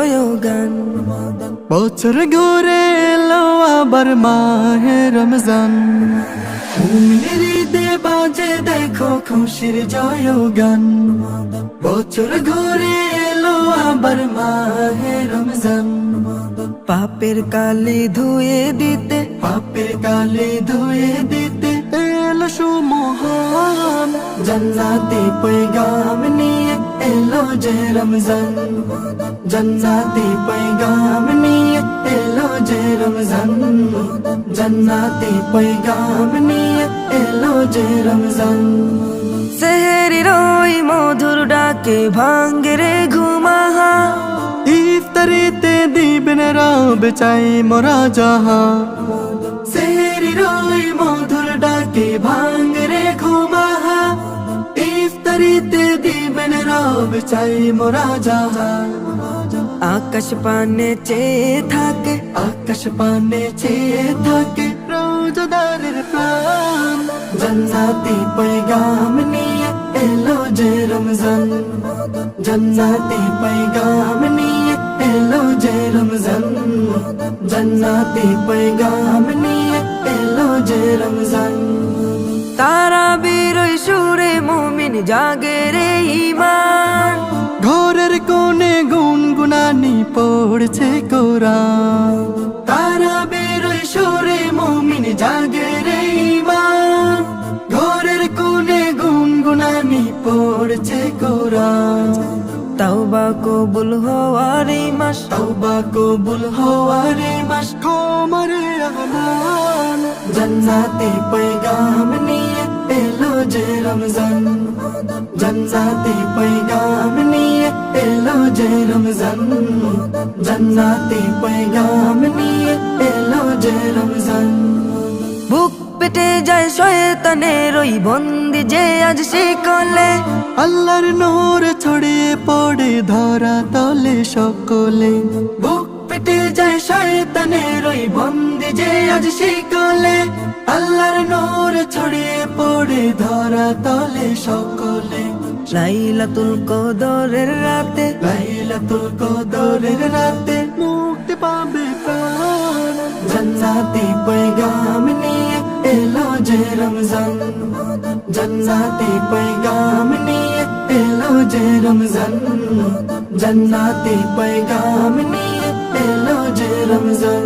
জয় গান। বছর ঘুরে এলো আবার মাহে রমজান, মুমিনের ঈদে বাজে দেখো খুশির জয় গান। বছর ঘুরে এলো আবার মাহে রমজান, পাপের কালি ধুয়ে দিতে, পাপের কালি ধুয়ে দিতে এলো সুমহান। জান্নাতি पैगाम নিয়ে এলো যে রমজান, জান্নাতি पैगाम নিয়ে এলো যে রমজান, জান্নাতি पैगाम নিয়ে এলো যে রমজান। সেহরির ওই মধুর ডাকে ভাঙ্গে রে ঘুমাহা, ইফতারিতে দিবেন রব চাই মোরা জাহা। সেহরির ওই মধুর ডাকে ভাঙ্গে রে ঘুমাহা, ইফতারিতে দিবেন রব চাই মোরা জাহা। আকাশ পানে চেয়ে থাকে, আকাশ পানে চেয়ে থাকে রোজাদারের প্রাণ। জান্নাতি पैगाम নিয়ে এলো যে রমজান, জান্নাতি पैगाम নিয়ে এলো যে রমজান, জান্নাতি पैगाम নিয়ে এলো যে রমজান। তারা বেরোয় সুরে মুমিন জাগে রে ঈমান, ঘরের কোণে গুনগুনানি পড়ছে কোরআন। তারা বেরোয় সুরে মুমিন জাগে রে ঈমান, ঘরের কোণে গুনগুনানি পড়ছে কোরআন। তওবা কবুল হওয়ার এই মাস, তওবা কবুল হওয়ার মাস ক্ষমার রহমান। জান্নাতি पैगाम নিয়ে এলো যে রমজান, জান্নাতি पैगाम নিয়ে এলো যে রমজান, জান্নাতি पैगाम নিয়ে এলো যে রমজান। বুক পেটে যায় শয়তানের ওই বন্দি যে আজ শিকলে, আল্লাহর নূর ছড়িয়ে পড়ে ধরা তলে সকলে। বুক পেটে যায় শয়তানের ওই বন্দি যে আজ শিকলে, আল্লাহর নূর ছড়িয়ে পড়ে ধরা তলে সকলে। লাইলাতুল কদরের রাতে, লাইলাতুল কদরের রাতে মুক্তি পাবে প্রাণ। জান্নাতি पैगाम নিয়ে এলো যে রমজান, জান্নাতি पैगाम নিয়ে এলো যে রমজান, জান্নাতি पैगाम নিয়ে এলো যে রমজান।